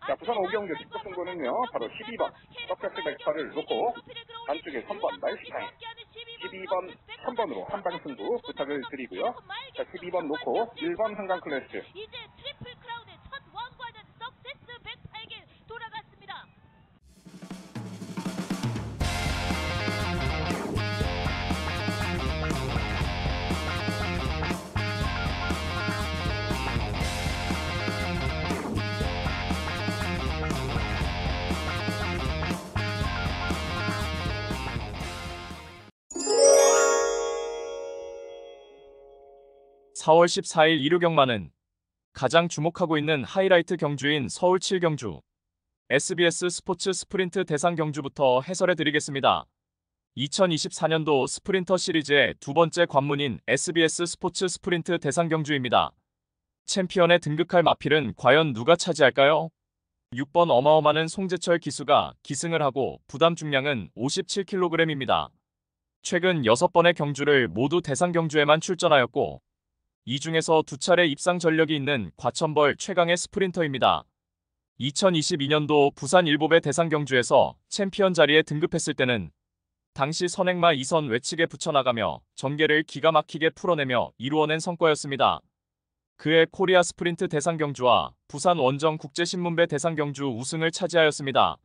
자, 부산 5경기 직접 승부는요, 바로 12번 서커스 백파를 놓고 안쪽에 3번 날씨타임, 12번 3번으로 한방 승부 부탁을 드리고요. 자, 12번 놓고 1번 한강 클래스. 이제 트리플 크라운의 첫 왕관은 석세스 108개 돌아갔습니다. (4월 14일) 일요경마는 가장 주목하고 있는 하이라이트 경주인 서울 7경주 SBS 스포츠 스프린트 대상 경주부터 해설해드리겠습니다. 2024년도 스프린터 시리즈의 두 번째 관문인 SBS 스포츠 스프린트 대상 경주입니다. 챔피언에 등극할 마필은 과연 누가 차지할까요? 6번 어마어마는 송재철 기수가 기승을 하고 부담 중량은 57kg입니다. 최근 6번의 경주를 모두 대상 경주에만 출전하였고 이 중에서 두 차례 입상 전력이 있는 과천벌 최강의 스프린터입니다. 2022년도 부산 일보배 대상 경주에서 챔피언 자리에 등극했을 때는 당시 선행마 2선 외측에 붙여나가며 전개를 기가 막히게 풀어내며 이루어낸 성과였습니다. 그해 코리아 스프린트 대상 경주와 부산 원정 국제신문배 대상 경주 우승을 차지하였습니다.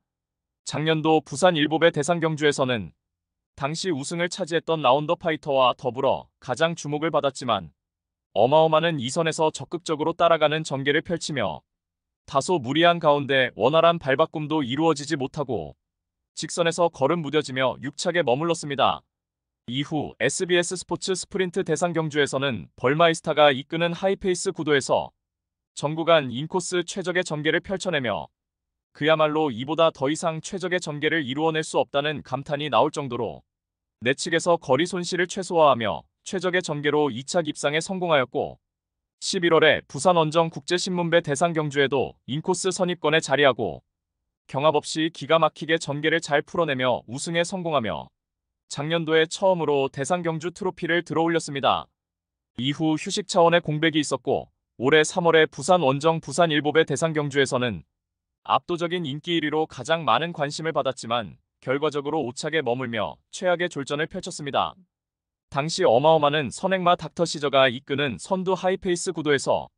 작년도 부산 일보배 대상 경주에서는 당시 우승을 차지했던 라운더 파이터와 더불어 가장 주목을 받았지만 어마어마는 2선에서 적극적으로 따라가는 전개를 펼치며 다소 무리한 가운데 원활한 발바꿈도 이루어지지 못하고 직선에서 걸음 무뎌지며 육착에 머물렀습니다. 이후 SBS 스포츠 스프린트 대상 경주에서는 벌마이스타가 이끄는 하이페이스 구도에서 전구간 인코스 최적의 전개를 펼쳐내며 그야말로 이보다 더 이상 최적의 전개를 이루어낼 수 없다는 감탄이 나올 정도로 내측에서 거리 손실을 최소화하며 최적의 전개로 2착 입상에 성공하였고 11월에 부산 원정 국제신문배 대상 경주에도 인코스 선입권에 자리하고 경합 없이 기가 막히게 전개를 잘 풀어내며 우승에 성공하며 작년도에 처음으로 대상 경주 트로피를 들어올렸습니다. 이후 휴식 차원의 공백이 있었고 올해 3월에 부산 원정 부산 일보배 대상 경주에서는 압도적인 인기 1위로 가장 많은 관심을 받았지만 결과적으로 5착에 머물며 최악의 졸전을 펼쳤습니다. 당시 어마어마는 선행마 닥터 시저가 이끄는 선두 하이페이스 구도에서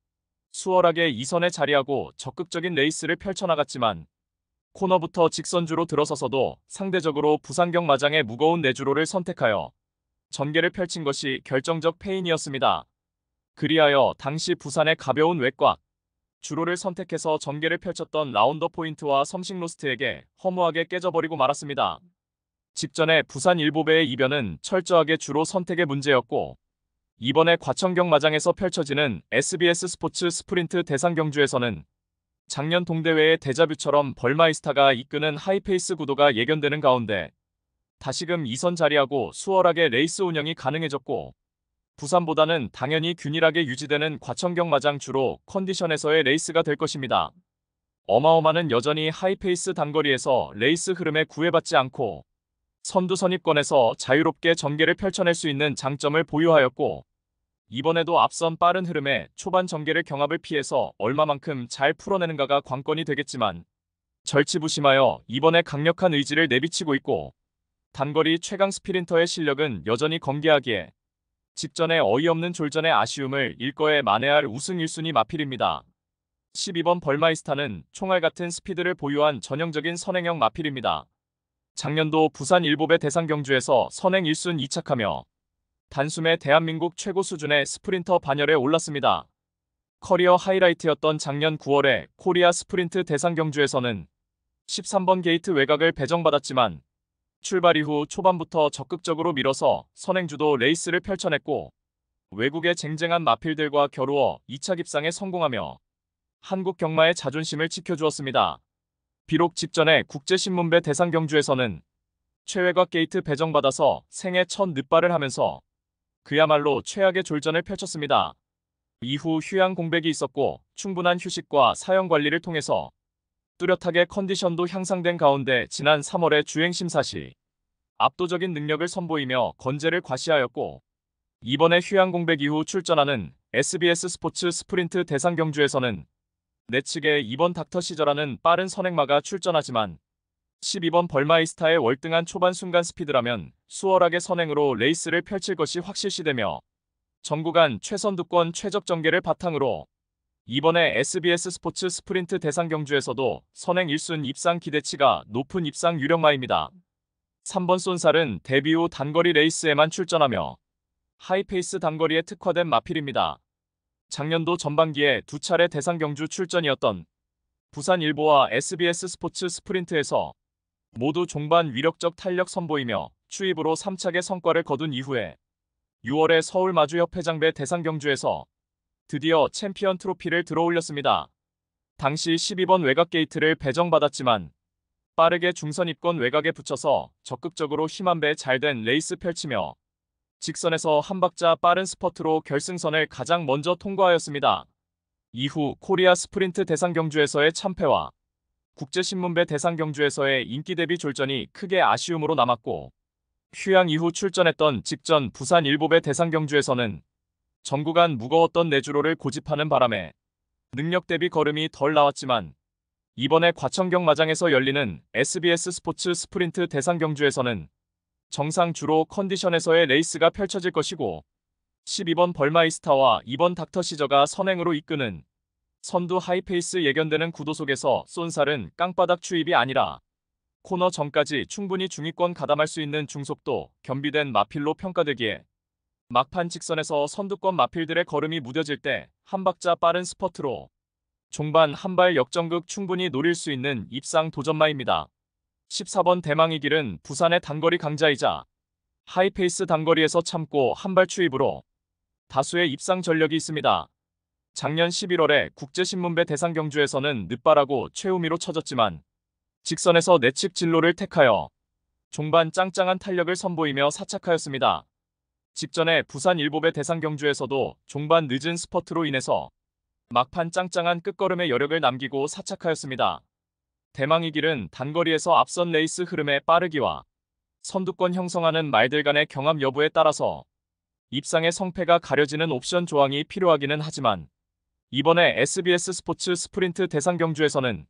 수월하게 2선에 자리하고 적극적인 레이스를 펼쳐나갔지만 코너부터 직선주로 들어서서도 상대적으로 부산경 마장의 무거운 내주로를 선택하여 전개를 펼친 것이 결정적 패인이었습니다. 그리하여 당시 부산의 가벼운 외곽 주로를 선택해서 전개를 펼쳤던 라운더 포인트와 섬식 로스트에게 허무하게 깨져버리고 말았습니다. 직전에 부산 일보배의 이변은 철저하게 주로 선택의 문제였고 이번에 과천경 마장에서 펼쳐지는 SBS 스포츠 스프린트 대상 경주에서는 작년 동대회의 데자뷰처럼 벌마이스타가 이끄는 하이페이스 구도가 예견되는 가운데 다시금 2선 자리하고 수월하게 레이스 운영이 가능해졌고 부산보다는 당연히 균일하게 유지되는 과천경 마장 주로 컨디션에서의 레이스가 될 것입니다. 어마어마는 여전히 하이페이스 단거리에서 레이스 흐름에 구애받지 않고 선두 선입권에서 자유롭게 전개를 펼쳐낼 수 있는 장점을 보유하였고 이번에도 앞선 빠른 흐름에 초반 전개를 경합을 피해서 얼마만큼 잘 풀어내는가가 관건이 되겠지만 절치부심하여 이번에 강력한 의지를 내비치고 있고 단거리 최강 스프린터의 실력은 여전히 건재하기에 직전에 어이없는 졸전의 아쉬움을 일거에 만회할 우승 1순위 마필입니다. 12번 벌마이스타는 총알 같은 스피드를 보유한 전형적인 선행형 마필입니다. 작년도 부산 일보배 대상 경주에서 선행 1순 2착하며 단숨에 대한민국 최고 수준의 스프린터 반열에 올랐습니다. 커리어 하이라이트였던 작년 9월에 코리아 스프린트 대상 경주에서는 13번 게이트 외곽을 배정받았지만 출발 이후 초반부터 적극적으로 밀어서 선행주도 레이스를 펼쳐냈고 외국의 쟁쟁한 마필들과 겨루어 2착 입상에 성공하며 한국 경마의 자존심을 지켜주었습니다. 비록 직전에 국제신문배 대상 경주에서는 최외곽 게이트 배정받아서 생애 첫 늦발을 하면서 그야말로 최악의 졸전을 펼쳤습니다. 이후 휴양 공백이 있었고 충분한 휴식과 사형 관리를 통해서 뚜렷하게 컨디션도 향상된 가운데 지난 3월의 주행심사 시 압도적인 능력을 선보이며 건재를 과시하였고 이번에 휴양 공백 이후 출전하는 SBS 스포츠 스프린트 대상 경주에서는 내측에 2번 닥터 시저라는 빠른 선행마가 출전하지만 12번 벌마이스타의 월등한 초반 순간 스피드라면 수월하게 선행으로 레이스를 펼칠 것이 확실시되며 전구간 최선두권 최적 전개를 바탕으로 이번에 SBS 스포츠 스프린트 대상 경주에서도 선행 1순 입상 기대치가 높은 입상 유력마입니다. 3번 쏜살은 데뷔 후 단거리 레이스에만 출전하며 하이페이스 단거리에 특화된 마필입니다. 작년도 전반기에 두 차례 대상 경주 출전이었던 부산 일보와 SBS 스포츠 스프린트에서 모두 종반 위력적 탄력 선보이며 추입으로 3차계 성과를 거둔 이후에 6월에 서울 마주협회장배 대상 경주에서 드디어 챔피언 트로피를 들어올렸습니다. 당시 12번 외곽 게이트를 배정받았지만 빠르게 중선 입권 외곽에 붙여서 적극적으로 힘안배 잘된 레이스 펼치며 직선에서 한 박자 빠른 스퍼트로 결승선을 가장 먼저 통과하였습니다. 이후 코리아 스프린트 대상 경주에서의 참패와 국제신문배 대상 경주에서의 인기 대비 졸전이 크게 아쉬움으로 남았고 휴양 이후 출전했던 직전 부산 일보배 대상 경주에서는 전구간 무거웠던 내주로를 고집하는 바람에 능력 대비 걸음이 덜 나왔지만 이번에 과천경 마장에서 열리는 SBS 스포츠 스프린트 대상 경주에서는 정상 주로 컨디션에서의 레이스가 펼쳐질 것이고 12번 벌마이스타와 2번 닥터 시저가 선행으로 이끄는 선두 하이페이스 예견되는 구도 속에서 쏜살은 깡바닥 추입이 아니라 코너 전까지 충분히 중위권 가담할 수 있는 중속도 겸비된 마필로 평가되기에 막판 직선에서 선두권 마필들의 걸음이 무뎌질 때 한 박자 빠른 스퍼트로 종반 한발 역전극 충분히 노릴 수 있는 입상 도전마입니다. 14번 대망의 길은 부산의 단거리 강자이자 하이페이스 단거리에서 참고 한발 추입으로 다수의 입상 전력이 있습니다. 작년 11월에 국제신문배 대상 경주에서는 늦바라고 최우미로 쳐졌지만 직선에서 내측 진로를 택하여 종반 짱짱한 탄력을 선보이며 사착하였습니다. 직전에 부산 일보배 대상 경주에서도 종반 늦은 스퍼트로 인해서 막판 짱짱한 끝걸음의 여력을 남기고 사착하였습니다. 대망의 길은 단거리에서 앞선 레이스 흐름의 빠르기와 선두권 형성하는 말들 간의 경합 여부에 따라서 입상의 성패가 가려지는 옵션 조항이 필요하기는 하지만 이번에 SBS 스포츠 스프린트 대상 경주에서는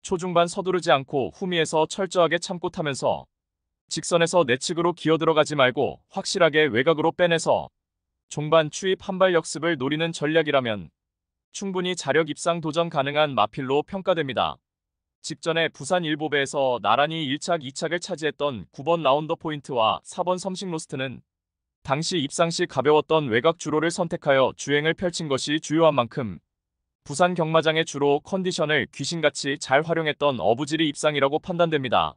초중반 서두르지 않고 후미에서 철저하게 참고 타면서 직선에서 내측으로 기어들어가지 말고 확실하게 외곽으로 빼내서 종반 추입 한발 역습을 노리는 전략이라면 충분히 자력 입상 도전 가능한 마필로 평가됩니다. 직전에 부산 일보배에서 나란히 1착, 2착을 차지했던 9번 라운더 포인트와 4번 섬식 로스트는 당시 입상 시 가벼웠던 외곽 주로를 선택하여 주행을 펼친 것이 주요한 만큼 부산 경마장의 주로 컨디션을 귀신같이 잘 활용했던 어부질이 입상이라고 판단됩니다.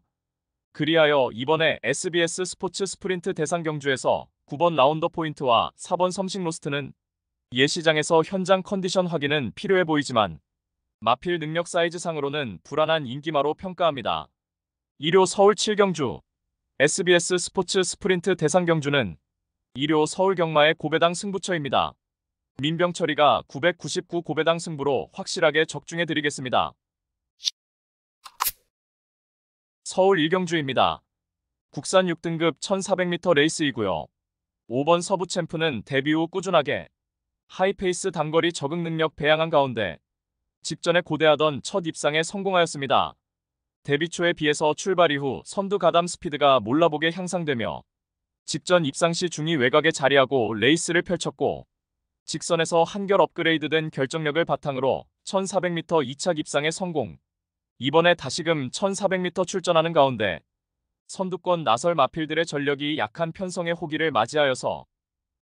그리하여 이번에 SBS 스포츠 스프린트 대상 경주에서 9번 라운더 포인트와 4번 섬식 로스트는 예시장에서 현장 컨디션 확인은 필요해 보이지만 마필 능력 사이즈상으로는 불안한 인기마로 평가합니다. 1호 서울 7경주 SBS 스포츠 스프린트 대상 경주는 1호 서울 경마의 고배당 승부처입니다. 민병철이가 999 고배당 승부로 확실하게 적중해 드리겠습니다. 서울 1경주입니다. 국산 6등급 1400m 레이스이고요. 5번 서부 챔프는 데뷔 후 꾸준하게 하이페이스 단거리 적응 능력 배양한 가운데 직전에 고대하던 첫 입상에 성공하였습니다. 데뷔 초에 비해서 출발 이후 선두 가담 스피드가 몰라보게 향상되며 직전 입상 시 중위 외곽에 자리하고 레이스를 펼쳤고 직선에서 한결 업그레이드된 결정력을 바탕으로 1400m 2착 입상에 성공. 이번에 다시금 1400m 출전하는 가운데 선두권 나설 마필들의 전력이 약한 편성의 호기를 맞이하여서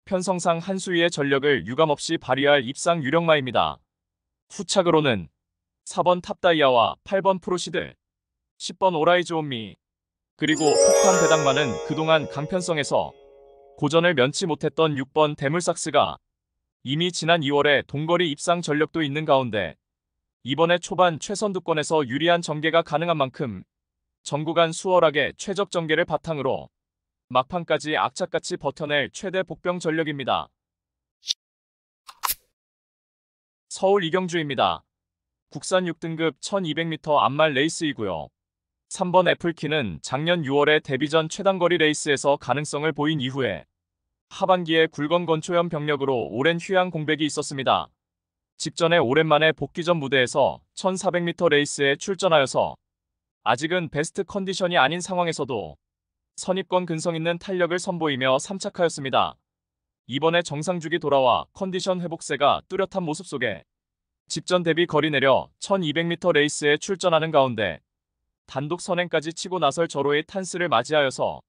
편성상 한 수위의 전력을 유감없이 발휘할 입상 유력마입니다. 후착으로는 4번 탑다이아와 8번 프로시드, 10번 오라이즈 온미, 그리고 폭탄 배당마는 그동안 강편성에서 고전을 면치 못했던 6번 대물삭스가 이미 지난 2월에 동거리 입상 전력도 있는 가운데 이번에 초반 최선두권에서 유리한 전개가 가능한 만큼 전구간 수월하게 최적 전개를 바탕으로 막판까지 악착같이 버텨낼 최대 복병 전력입니다. 서울 2경주입니다. 국산 6등급 1200m 암말 레이스이고요. 3번 애플키는 작년 6월에 데뷔전 최단거리 레이스에서 가능성을 보인 이후에 하반기에 굵건 건초염 병력으로 오랜 휴양 공백이 있었습니다. 직전에 오랜만에 복귀전 무대에서 1400m 레이스에 출전하여서 아직은 베스트 컨디션이 아닌 상황에서도 선입권 근성 있는 탄력을 선보이며 3착하였습니다. 이번에 정상주기 돌아와 컨디션 회복세가 뚜렷한 모습 속에 직전 대비 거리 내려 1200m 레이스에 출전하는 가운데 단독 선행까지 치고 나설 저로의 탄스를 맞이하여서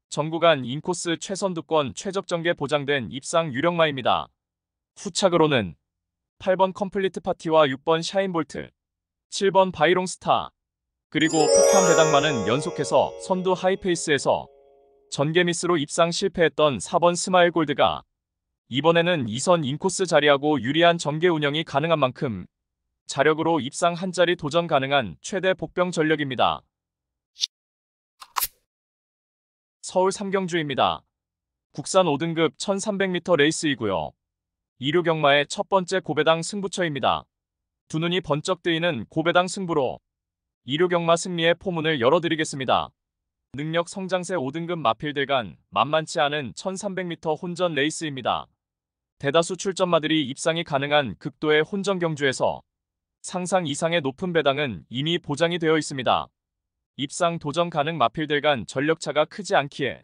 전 구간 인코스 최선두권 최적 전개 보장된 입상 유력마입니다. 후착으로는 8번 컴플리트 파티와 6번 샤인볼트, 7번 바이롱 스타, 그리고 폭탄 배당만은 연속해서 선두 하이페이스에서 전개 미스로 입상 실패했던 4번 스마일 골드가 이번에는 2선 인코스 자리하고 유리한 전개 운영이 가능한 만큼 자력으로 입상 한 자리 도전 가능한 최대 복병 전력입니다. 서울 3경주입니다. 국산 5등급 1300m 레이스이고요. 2류 경마의 첫 번째 고배당 승부처입니다. 두 눈이 번쩍 뜨이는 고배당 승부로 2류 경마 승리의 포문을 열어드리겠습니다. 능력 성장세 5등급 마필들 간 만만치 않은 1300m 혼전 레이스입니다. 대다수 출전마들이 입상이 가능한 극도의 혼전 경주에서 상상 이상의 높은 배당은 이미 보장이 되어 있습니다. 입상 도전 가능 마필들 간 전력차가 크지 않기에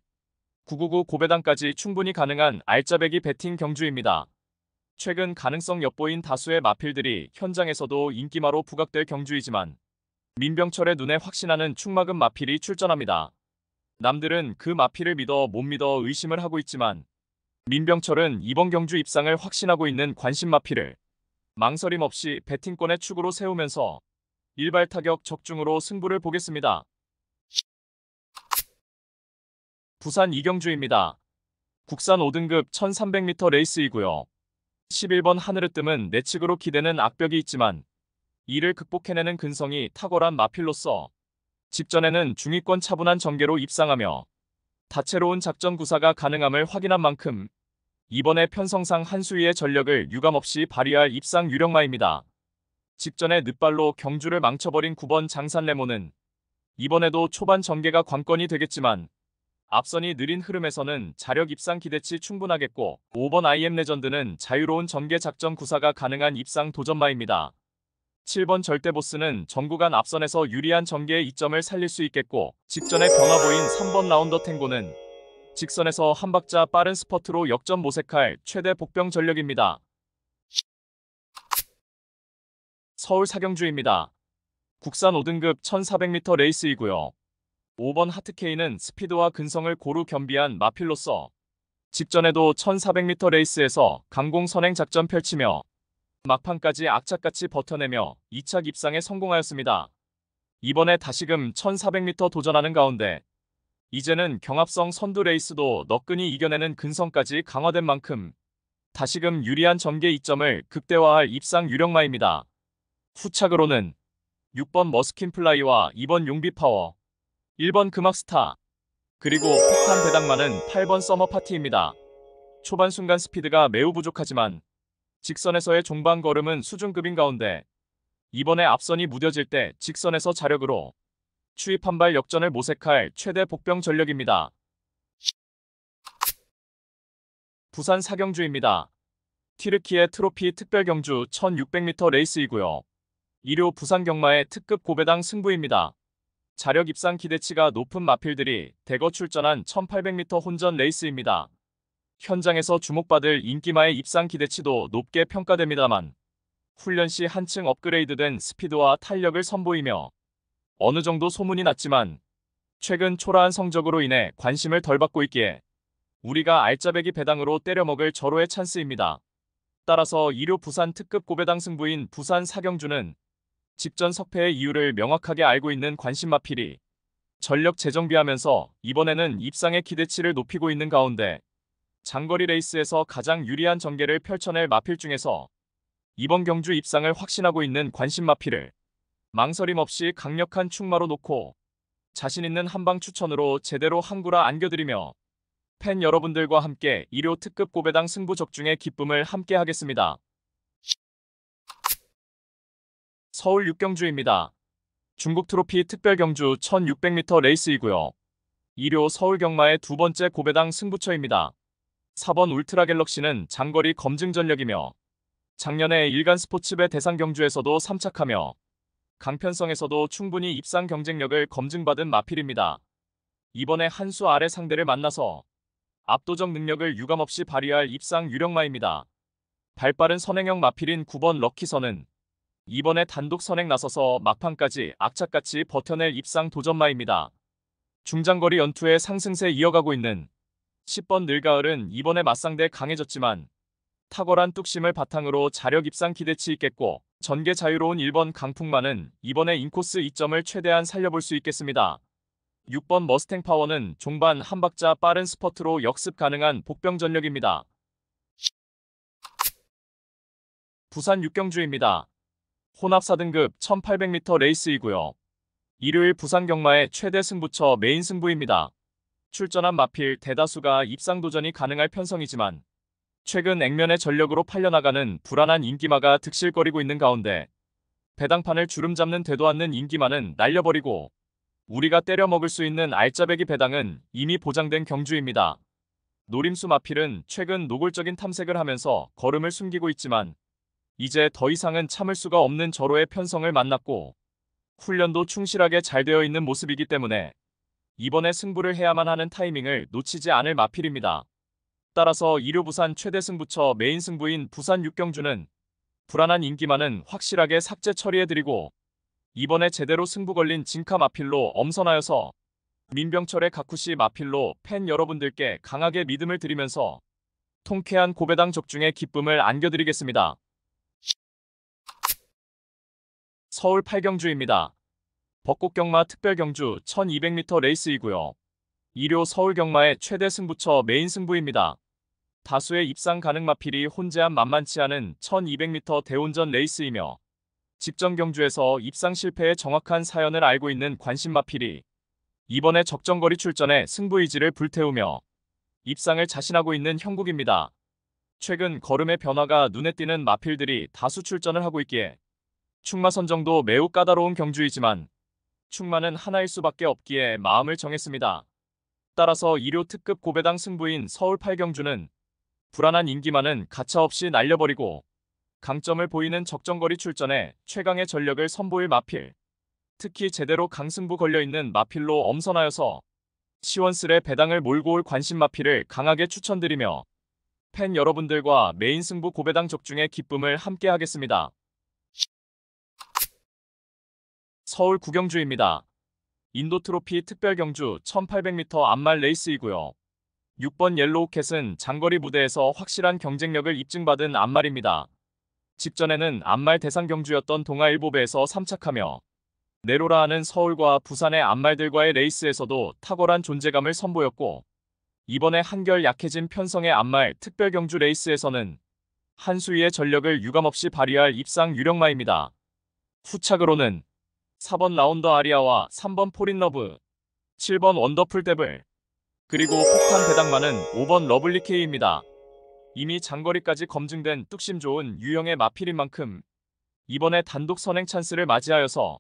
999 고배당까지 충분히 가능한 알짜배기 배팅 경주입니다. 최근 가능성 엿보인 다수의 마필들이 현장에서도 인기마로 부각될 경주이지만 민병철의 눈에 확신하는 충막은 마필이 출전합니다. 남들은 그 마필을 믿어 못 믿어 의심을 하고 있지만 민병철은 이번 경주 입상을 확신하고 있는 관심 마필을 망설임 없이 배팅권의 축으로 세우면서 일발 타격 적중으로 승부를 보겠습니다. 부산 2경주입니다. 국산 5등급 1300m 레이스이고요. 11번 하늘을 뜸은 내측으로 기대는 악벽이 있지만 이를 극복해내는 근성이 탁월한 마필로서 직전에는 중위권 차분한 전개로 입상하며 다채로운 작전 구사가 가능함을 확인한 만큼 이번에 편성상 한수위의 전력을 유감없이 발휘할 입상 유력마입니다. 직전에 늦발로 경주를 망쳐버린 9번 장산레모는 이번에도 초반 전개가 관건이 되겠지만 앞선이 느린 흐름에서는 자력 입상 기대치 충분하겠고 5번 IM 레전드는 자유로운 전개 작전 구사가 가능한 입상 도전마입니다. 7번 절대보스는 전구간 앞선에서 유리한 전개의 이점을 살릴 수 있겠고 직전에 변화 보인 3번 라운더 탱고는 직선에서 한 박자 빠른 스퍼트로 역전 모색할 최대 복병 전력입니다. 서울 4경주입니다. 국산 5등급 1400m 레이스이고요. 5번 하트케이는 스피드와 근성을 고루 겸비한 마필로서 직전에도 1400m 레이스에서 강공 선행 작전 펼치며 막판까지 악착같이 버텨내며 2착 입상에 성공하였습니다. 이번에 다시금 1400m 도전하는 가운데 이제는 경합성 선두 레이스도 너끈히 이겨내는 근성까지 강화된 만큼 다시금 유리한 전개 이점을 극대화할 입상 유력마입니다. 후착으로는 6번 머스킨 플라이와 2번 용비 파워, 1번 금악스타, 그리고 폭탄 배당만은 8번 서머 파티입니다. 초반 순간 스피드가 매우 부족하지만 직선에서의 종반 걸음은 수준급인 가운데 이번에 앞선이 무뎌질 때 직선에서 자력으로 추입 한 발 역전을 모색할 최대 복병 전력입니다. 부산 4경주입니다. 튀르키예 트로피 특별경주 1600m 레이스이고요. 2류 부산 경마의 특급 고배당 승부입니다. 자력 입상 기대치가 높은 마필들이 대거 출전한 1800m 혼전 레이스입니다. 현장에서 주목받을 인기마의 입상 기대치도 높게 평가됩니다만 훈련 시 한층 업그레이드된 스피드와 탄력을 선보이며 어느 정도 소문이 났지만 최근 초라한 성적으로 인해 관심을 덜 받고 있기에 우리가 알짜배기 배당으로 때려먹을 절호의 찬스입니다. 따라서 2류 부산 특급 고배당 승부인 부산 4경주는 직전 석패의 이유를 명확하게 알고 있는 관심 마필이 전력 재정비하면서 이번에는 입상의 기대치를 높이고 있는 가운데 장거리 레이스에서 가장 유리한 전개를 펼쳐낼 마필 중에서 이번 경주 입상을 확신하고 있는 관심 마필을 망설임 없이 강력한 축마로 놓고 자신 있는 한방 추천으로 제대로 한구라 안겨드리며 팬 여러분들과 함께 2류 특급 고배당 승부 적중의 기쁨을 함께 하겠습니다. 서울 6경주입니다. 중국 트로피 특별경주 1600m 레이스이고요. 2류 서울 경마의 두 번째 고배당 승부처입니다. 4번 울트라 갤럭시는 장거리 검증 전력이며 작년에 일간 스포츠배 대상 경주에서도 3착하며 강편성에서도 충분히 입상 경쟁력을 검증받은 마필입니다. 이번에 한 수 아래 상대를 만나서 압도적 능력을 유감없이 발휘할 입상 유력마입니다. 발빠른 선행형 마필인 9번 럭키선은 이번에 단독 선행 나서서 막판까지 악착같이 버텨낼 입상 도전마입니다. 중장거리 연투의 상승세 이어가고 있는 10번 늘가을은 이번에 맞상대 강해졌지만 탁월한 뚝심을 바탕으로 자력 입상 기대치 있겠고, 전개 자유로운 1번 강풍만은 이번에 인코스 이점을 최대한 살려볼 수 있겠습니다. 6번 머스탱 파워는 종반 한 박자 빠른 스퍼트로 역습 가능한 복병 전력입니다. 부산 6경주입니다. 혼합 4등급 1800m 레이스이고요. 일요일 부산 경마의 최대 승부처 메인 승부입니다. 출전한 마필 대다수가 입상 도전이 가능할 편성이지만 최근 액면의 전력으로 팔려나가는 불안한 인기마가 득실거리고 있는 가운데 배당판을 주름 잡는 되도 않는 인기마는 날려버리고 우리가 때려 먹을 수 있는 알짜배기 배당은 이미 보장된 경주입니다. 노림수 마필은 최근 노골적인 탐색을 하면서 걸음을 숨기고 있지만 이제 더 이상은 참을 수가 없는 절호의 편성을 만났고 훈련도 충실하게 잘 되어 있는 모습이기 때문에 이번에 승부를 해야만 하는 타이밍을 놓치지 않을 마필입니다. 따라서 일요 부산 최대 승부처 메인 승부인 부산 6경주는 불안한 인기만은 확실하게 삭제 처리해드리고 이번에 제대로 승부 걸린 진카 마필로 엄선하여서 민병철의 가쿠시 마필로 팬 여러분들께 강하게 믿음을 드리면서 통쾌한 고배당 적중의 기쁨을 안겨드리겠습니다. 서울 8경주입니다. 벚꽃경마 특별경주 1200m 레이스이고요. 일요 서울 경마의 최대 승부처 메인 승부입니다. 다수의 입상 가능 마필이 혼재한 만만치 않은 1200m 대혼전 레이스이며 직전 경주에서 입상 실패의 정확한 사연을 알고 있는 관심 마필이 이번에 적정거리 출전에 승부 의지를 불태우며 입상을 자신하고 있는 형국입니다. 최근 걸음의 변화가 눈에 띄는 마필들이 다수 출전을 하고 있기에 충마 선정도 매우 까다로운 경주이지만 충마는 하나일 수밖에 없기에 마음을 정했습니다. 따라서 일요 특급 고배당 승부인 서울 8경주는 불안한 인기만은 가차없이 날려버리고 강점을 보이는 적정거리 출전에 최강의 전력을 선보일 마필, 특히 제대로 강승부 걸려있는 마필로 엄선하여서 시원스레 배당을 몰고 올 관심 마필을 강하게 추천드리며 팬 여러분들과 메인 승부 고배당 적중의 기쁨을 함께 하겠습니다. 서울 9경주입니다. 인도트로피 특별경주 1800m 암말 레이스이고요. 6번 옐로우캣은 장거리 무대에서 확실한 경쟁력을 입증받은 암말입니다. 직전에는 암말 대상 경주였던 동아일보배에서 3착하며 네로라하는 서울과 부산의 암말들과의 레이스에서도 탁월한 존재감을 선보였고 이번에 한결 약해진 편성의 암말 특별경주 레이스에서는 한수위의 전력을 유감없이 발휘할 입상 유력마입니다. 후착으로는 4번 라운더 아리아와 3번 포린러브, 7번 원더풀 데블, 그리고 폭탄 배당마는 5번 러블리케이입니다. 이미 장거리까지 검증된 뚝심 좋은 유형의 마필인 만큼 이번에 단독 선행 찬스를 맞이하여서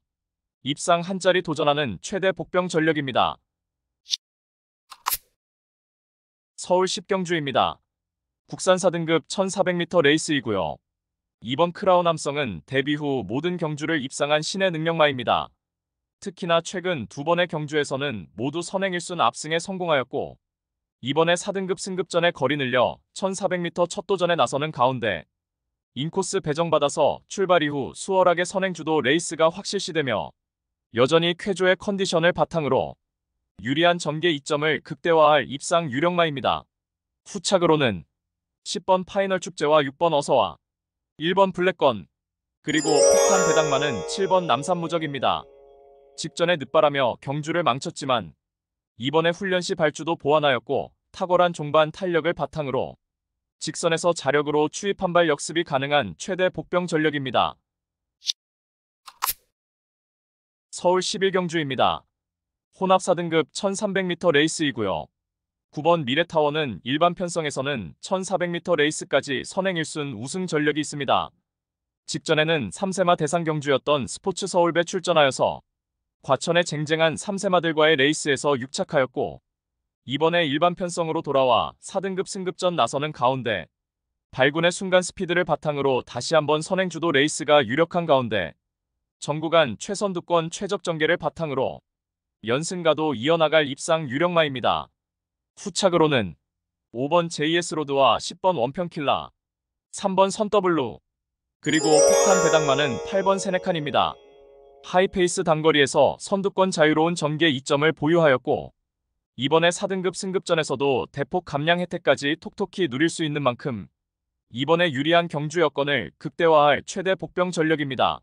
입상 한 자리 도전하는 최대 복병 전력입니다. 서울 10경주입니다. 국산 4등급 1400m 레이스이고요. 이번 크라운 함성은 데뷔 후 모든 경주를 입상한 신의 능력마입니다. 특히나 최근 두 번의 경주에서는 모두 선행 1순 압승에 성공하였고 이번에 4등급 승급전에 거리 늘려 1400m 첫 도전에 나서는 가운데 인코스 배정받아서 출발 이후 수월하게 선행주도 레이스가 확실시되며 여전히 쾌조의 컨디션을 바탕으로 유리한 전개 이점을 극대화할 입상 유력마입니다. 후착으로는 10번 파이널 축제와 6번 어서와 1번 블랙건, 그리고 폭탄 배당마는 7번 남산무적입니다. 직전에 늦바라며 경주를 망쳤지만 이번에 훈련시 발주도 보완하였고 탁월한 종반 탄력을 바탕으로 직선에서 자력으로 추입 한발 역습이 가능한 최대 복병 전력입니다. 서울 11경주입니다. 혼합 4등급 1300m 레이스이고요. 9번 미래타워는 일반 편성에서는 1400m 레이스까지 선행 1순 우승 전력이 있습니다. 직전에는 3세마 대상 경주였던 스포츠 서울배 출전하여서 과천의 쟁쟁한 3세마들과의 레이스에서 6착하였고 이번에 일반 편성으로 돌아와 4등급 승급전 나서는 가운데 발군의 순간 스피드를 바탕으로 다시 한번 선행주도 레이스가 유력한 가운데 정구간 최선두권 최적 전개를 바탕으로 연승가도 이어나갈 입상 유력마입니다. 후착으로는 5번 JS로드와 10번 원평킬라, 3번 선더블루, 그리고 폭탄 배당마는 8번 세네칸입니다. 하이페이스 단거리에서 선두권 자유로운 전개 2점을 보유하였고 이번에 4등급 승급전에서도 대폭 감량 혜택까지 톡톡히 누릴 수 있는 만큼 이번에 유리한 경주 여건을 극대화할 최대 복병 전력입니다.